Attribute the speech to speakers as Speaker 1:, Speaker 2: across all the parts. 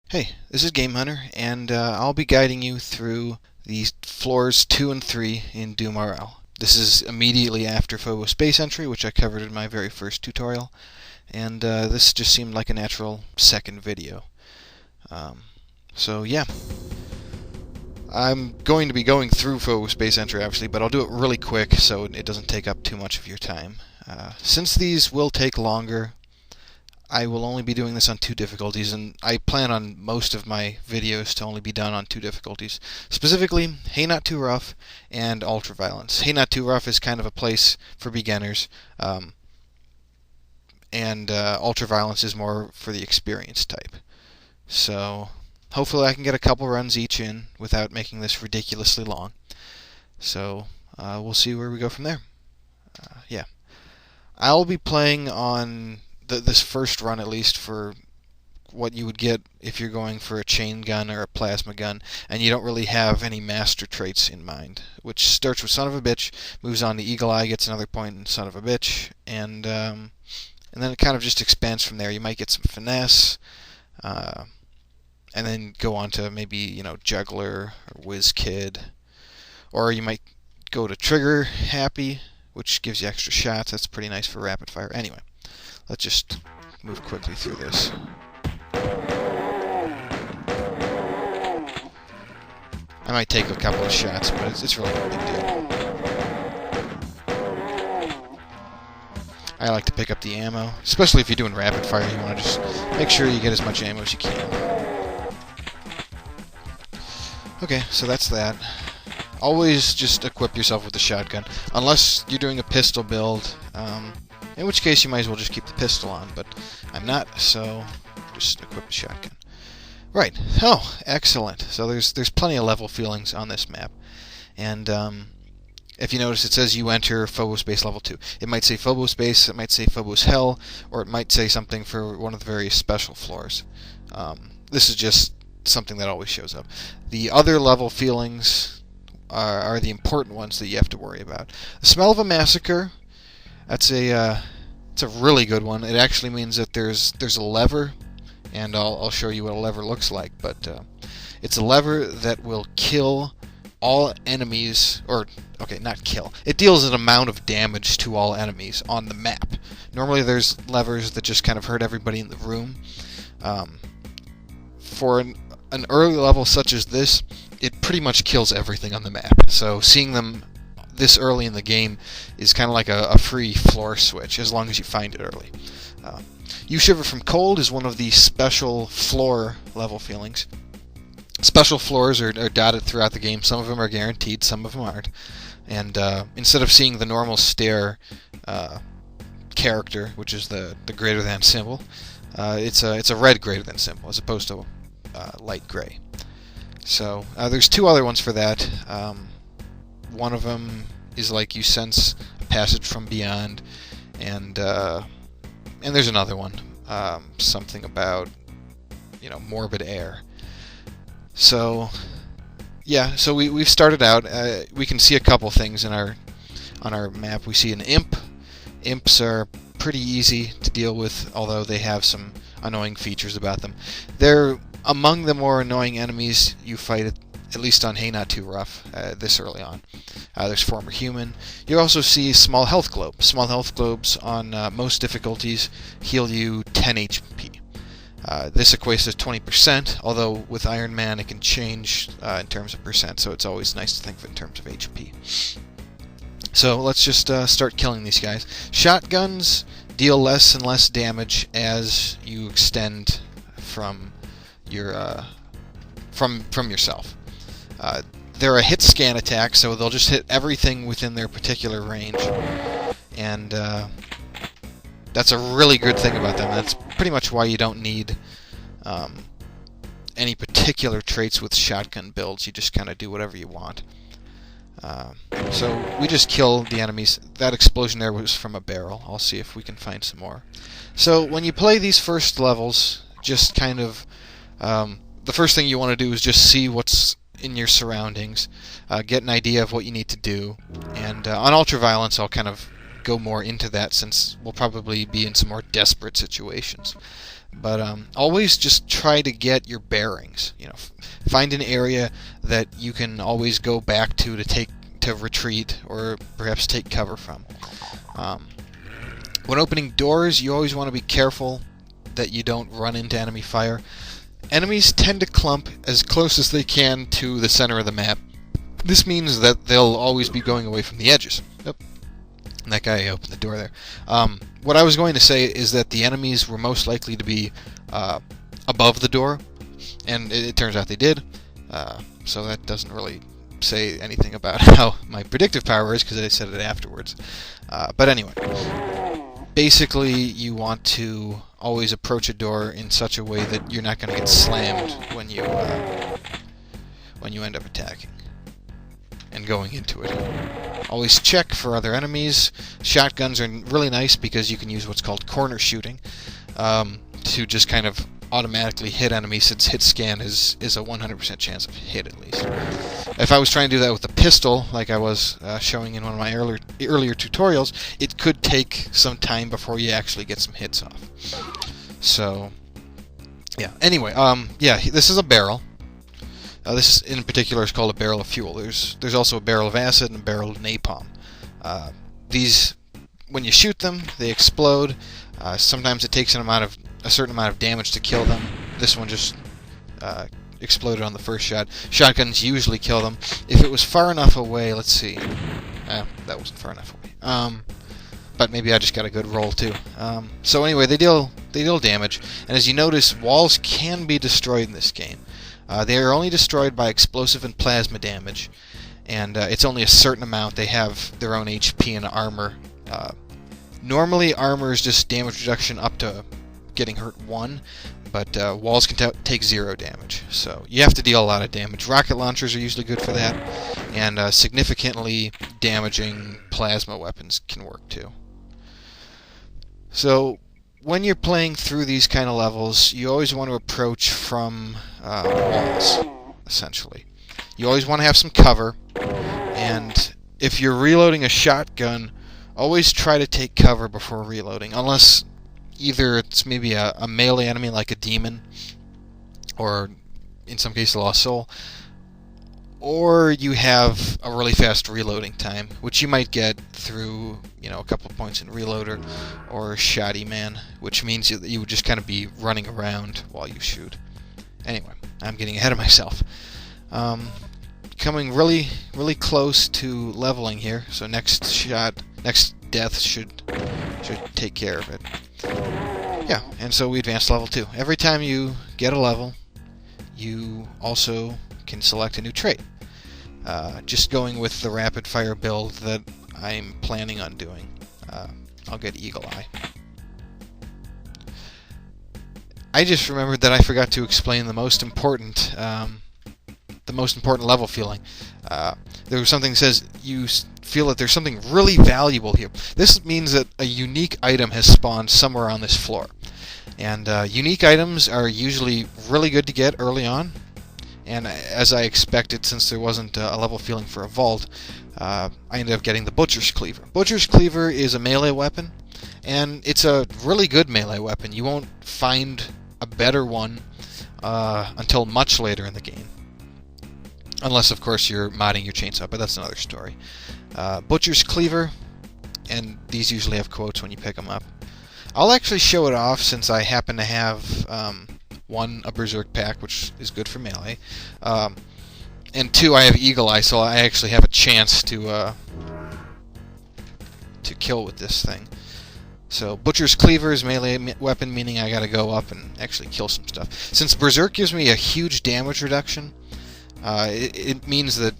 Speaker 1: Hey, this is Game Hunter, and I'll be guiding you through the floors 2 and 3 in DoomRL. This is immediately after Phobos Space Entry, which I covered in my very first tutorial, and this just seemed like a natural second video. So yeah, I'm going to be going through Phobos Space Entry, obviously, but I'll do it really quick so it doesn't take up too much of your time. Since these will take longer, I will only be doing this on 2 difficulties, and I plan on most of my videos to only be done on 2 difficulties. Specifically, Hey Not Too Rough and Ultraviolence. Hey Not Too Rough is kind of a place for beginners, and Ultraviolence is more for the experienced type. So, hopefully I can get a couple runs each in without making this ridiculously long. So, we'll see where we go from there. Yeah. I'll be playing on this first run, at least, for what you would get if you're going for a chain gun or a plasma gun, and you don't really have any master traits in mind, which starts with Son of a Bitch, moves on to Eagle Eye, gets another point in Son of a Bitch, and then it kind of just expands from there. You might get some Finesse, and then go on to maybe, Juggler or Whiz Kid, or you might go to Trigger Happy, which gives you extra shots. That's pretty nice for rapid fire. Anyway, let's just move quickly through this. I might take a couple of shots, but it's really no big deal. I like to pick up the ammo, especially if you're doing rapid fire. You want to just make sure you get as much ammo as you can. Okay, so that's that. Always just equip yourself with the shotgun, unless you're doing a pistol build, in which case you might as well just keep the pistol on, but I'm not, so just equip the shotgun. Right. Oh, excellent. So there's plenty of level feelings on this map, and if you notice, it says you enter Phobos Base Level 2. It might say Phobos Base, it might say Phobos Hell, or it might say something for one of the various special floors. This is just something that always shows up. The other level feelings are the important ones that you have to worry about. The Smell of a Massacre, it's a really good one. It actually means that there's a lever, and I'll show you what a lever looks like, but it's a lever that will kill all enemies, or, okay, not kill. It deals an amount of damage to all enemies on the map. Normally there's levers that just kind of hurt everybody in the room. For an early level such as this, it pretty much kills everything on the map. So seeing them this early in the game is kind of like a free floor switch, as long as you find it early. You Shiver from Cold is one of the special floor level feelings. Special floors are dotted throughout the game. Some of them are guaranteed, some of them aren't. And instead of seeing the normal stair character, which is the greater than symbol, it's a red greater than symbol, as opposed to light gray. So there's 2 other ones for that. One of them is like you sense a passage from beyond, and there's another one, something about morbid air. So yeah, so we've started out. We can see a couple things on our map. We see an imp. Imps are pretty easy to deal with, although they have some annoying features about them. They're among the more annoying enemies you fight, at least on Hey Not Too Rough, this early on. There's Former Human. You also see Small Health Globe. Small Health Globes on most difficulties heal you 10 HP. This equates to 20%, although with Iron Man it can change in terms of percent, so it's always nice to think of it in terms of HP. So let's just start killing these guys. Shotguns deal less and less damage as you extend from your from yourself. They're a hit scan attack, so they'll just hit everything within their particular range, and that's a really good thing about them. That's pretty much why you don't need any particular traits with shotgun builds. You just kind of do whatever you want. So we just kill the enemies. That explosion there was from a barrel. I'll see if we can find some more. So when you play these first levels, just kind of the first thing you want to do is just see what's in your surroundings, get an idea of what you need to do, and on Ultraviolence I'll kind of go more into that, since we'll probably be in some more desperate situations. But always just try to get your bearings. Find an area that you can always go back to retreat or perhaps take cover from. When opening doors, you always want to be careful that you don't run into enemy fire. Enemies tend to clump as close as they can to the center of the map. This means that they'll always be going away from the edges. Yep. And that guy opened the door there. What I was going to say is that the enemies were most likely to be above the door, and it turns out they did. So that doesn't really say anything about how my predictive power is, because I said it afterwards. But anyway, basically you want to always approach a door in such a way that you're not going to get slammed when you end up attacking and going into it. Always check for other enemies. Shotguns are really nice because you can use what's called corner shooting to just kind of automatically hit enemies, since hit scan is a 100% chance of hit at least. If I was trying to do that with a pistol, like I was showing in one of my earlier tutorials, it could take some time before you actually get some hits off. So, yeah. Anyway, yeah, this is a barrel. This in particular is called a barrel of fuel. There's also a barrel of acid and a barrel of napalm. These, when you shoot them, they explode. Sometimes it takes a certain amount of damage to kill them. This one just exploded on the first shot. Shotguns usually kill them. If it was far enough away, let's see. That wasn't far enough away. But maybe I just got a good roll too. So anyway, they deal damage, and as you notice, walls can be destroyed in this game. They are only destroyed by explosive and plasma damage, and it's only a certain amount. They have their own HP and armor. Normally, armor is just damage reduction up to getting hurt 1, but walls can take 0 damage. So you have to deal a lot of damage. Rocket launchers are usually good for that, and significantly damaging plasma weapons can work too. So when you're playing through these kind of levels, you always want to approach from walls, essentially. You always want to have some cover, and if you're reloading a shotgun, always try to take cover before reloading, unless either it's maybe a melee enemy like a demon, or in some cases a lost soul, or you have a really fast reloading time, which you might get through, a couple of points in reloader or shoddy man, which means that you would just kind of be running around while you shoot. Anyway, I'm getting ahead of myself. Coming really, really close to leveling here, so next death should take care of it. Yeah, and so we advance to level 2. Every time you get a level, you also can select a new trait. Just going with the rapid fire build that I'm planning on doing. I'll get Eagle Eye. I just remembered that I forgot to explain the most important level feeling. There was something that says you feel that there's something really valuable here. This means that a unique item has spawned somewhere on this floor. And unique items are usually really good to get early on. And as I expected, since there wasn't a level feeling for a vault, I ended up getting the Butcher's Cleaver. Butcher's Cleaver is a melee weapon, and it's a really good melee weapon. You won't find a better one until much later in the game. Unless, of course, you're modding your chainsaw, but that's another story. Butcher's Cleaver, and these usually have quotes when you pick them up. I'll actually show it off since I happen to have... 1, a Berserk pack, which is good for melee, and 2, I have Eagle Eye, so I actually have a chance to kill with this thing. So Butcher's Cleaver is melee weapon, meaning I gotta go up and actually kill some stuff. Since Berserk gives me a huge damage reduction, it means that,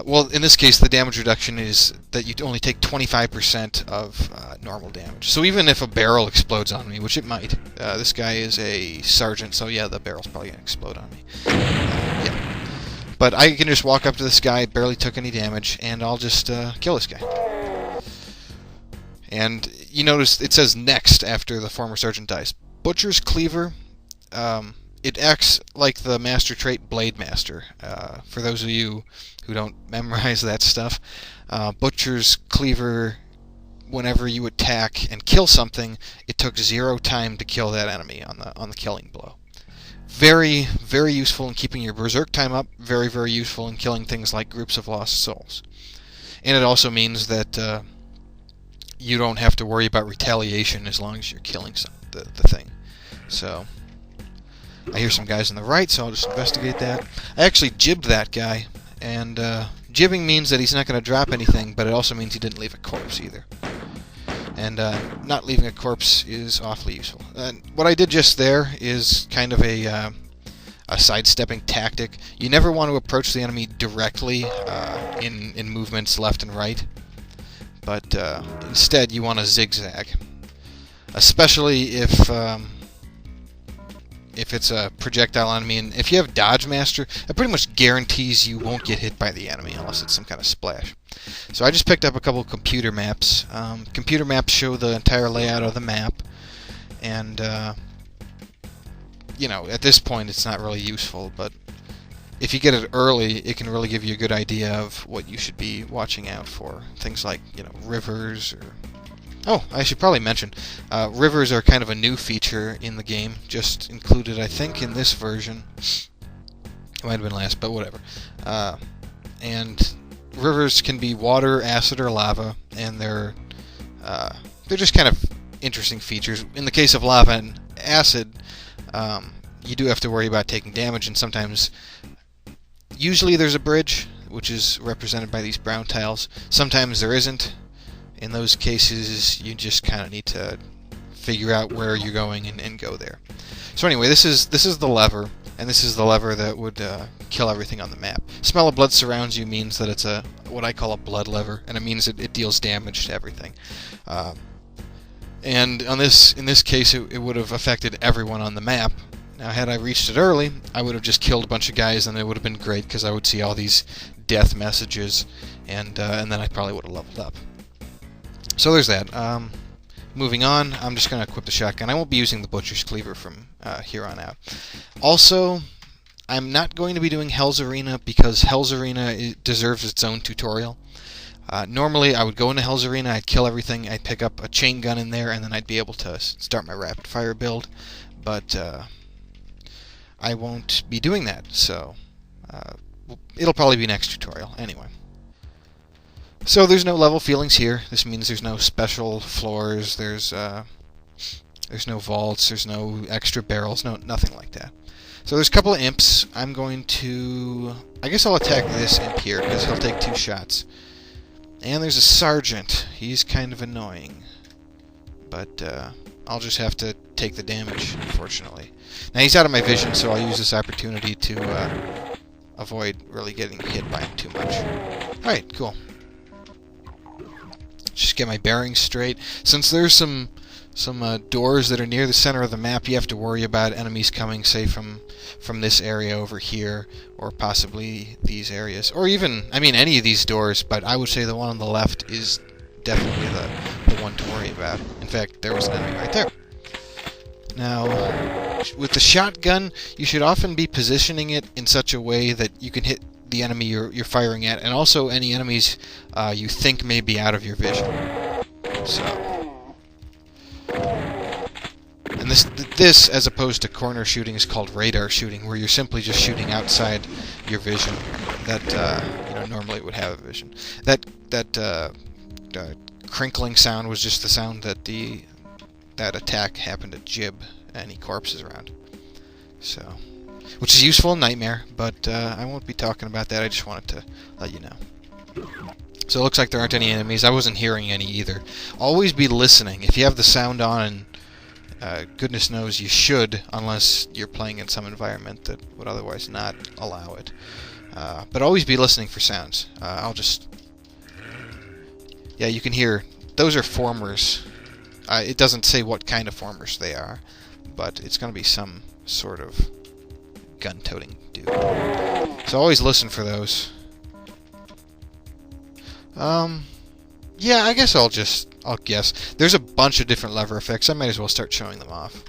Speaker 1: well, in this case, the damage reduction is that you only take 25% of normal damage. So even if a barrel explodes on me, which it might, this guy is a sergeant, so yeah, the barrel's probably going to explode on me. Yeah. But I can just walk up to this guy, barely took any damage, and I'll just kill this guy. And you notice it says next after the former sergeant dies. Butcher's Cleaver, it acts like the master trait Blade Master. For those of you who don't memorize that stuff, Butcher's Cleaver whenever you attack and kill something, it took 0 time to kill that enemy on the killing blow. Very, very useful in keeping your berserk time up. Very, very useful in killing things like groups of lost souls. And it also means that you don't have to worry about retaliation as long as you're killing the thing. So, I hear some guys on the right, so I'll just investigate that. I actually jibbed that guy, and jibbing means that he's not going to drop anything, but it also means he didn't leave a corpse either. And not leaving a corpse is awfully useful. What I did just there is kind of a sidestepping tactic. You never want to approach the enemy directly in movements left and right, but instead you want to zigzag, especially if it's a projectile enemy. And if you have Dodge Master, it pretty much guarantees you won't get hit by the enemy unless it's some kind of splash. So I just picked up a couple computer maps. Computer maps show the entire layout of the map, and you know, at this point it's not really useful, but if you get it early, it can really give you a good idea of what you should be watching out for. Things like, you know, rivers or... Oh, I should probably mention, rivers are kind of a new feature in the game, just included, I think, in this version. It might have been last, but whatever. And rivers can be water, acid, or lava, and they're just kind of interesting features. In the case of lava and acid, you do have to worry about taking damage, and sometimes... Usually there's a bridge, which is represented by these brown tiles. Sometimes there isn't. In those cases, you just kind of need to figure out where you're going and go there. So anyway, this is the lever, and this is the lever that would kill everything on the map. Smell of blood surrounds you means that it's what I call a blood lever, and it means it deals damage to everything. And in this case, it would have affected everyone on the map. Now, had I reached it early, I would have just killed a bunch of guys, and it would have been great because I would see all these death messages, and then I probably would have leveled up. So there's that. Moving on, I'm just going to equip the shotgun. I won't be using the Butcher's Cleaver from here on out. Also, I'm not going to be doing Hell's Arena because Hell's Arena deserves its own tutorial. Normally, I would go into Hell's Arena, I'd kill everything, I'd pick up a chain gun in there, and then I'd be able to start my rapid fire build. But I won't be doing that, so it'll probably be next tutorial anyway. So there's no level feelings here. This means there's no special floors, there's no vaults, there's no extra barrels, nothing like that. So there's a couple of imps. I'm going to... I guess I'll attack this imp here, because he'll take 2 shots. And there's a sergeant. He's kind of annoying. But I'll just have to take the damage, unfortunately. Now he's out of my vision, so I'll use this opportunity to avoid really getting hit by him too much. Alright, cool. Just get my bearings straight. Since there's some doors that are near the center of the map, you have to worry about enemies coming, say, from this area over here, or possibly these areas. Or even, I mean, any of these doors, but I would say the one on the left is definitely the one to worry about. In fact, there was an enemy right there. Now, with the shotgun, you should often be positioning it in such a way that you can hit the enemy you're firing at, and also any enemies you think may be out of your vision. So, and this, as opposed to corner shooting, is called radar shooting, where you're simply just shooting outside your vision that normally would have a vision. That crinkling sound was just the sound that that attack happened to jib any corpses around. So, which is useful in Nightmare, but I won't be talking about that. I just wanted to let you know. So it looks like there aren't any enemies. I wasn't hearing any either. Always be listening. If you have the sound on, and goodness knows you should, unless you're playing in some environment that would otherwise not allow it. But always be listening for sounds. Yeah, you can hear. Those are formers. It doesn't say what kind of formers they are, but it's going to be some sort of gun-toting dude. So always listen for those. Yeah, I guess I'll guess. There's a bunch of different lever effects. I might as well start showing them off.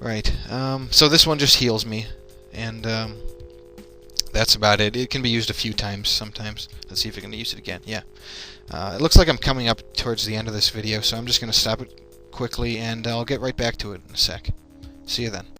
Speaker 1: Right. So this one just heals me, and that's about it. It can be used a few times sometimes. Let's see if I can use it again. Yeah. It looks like I'm coming up towards the end of this video, so I'm just going to stop it quickly, and I'll get right back to it in a sec. See you then.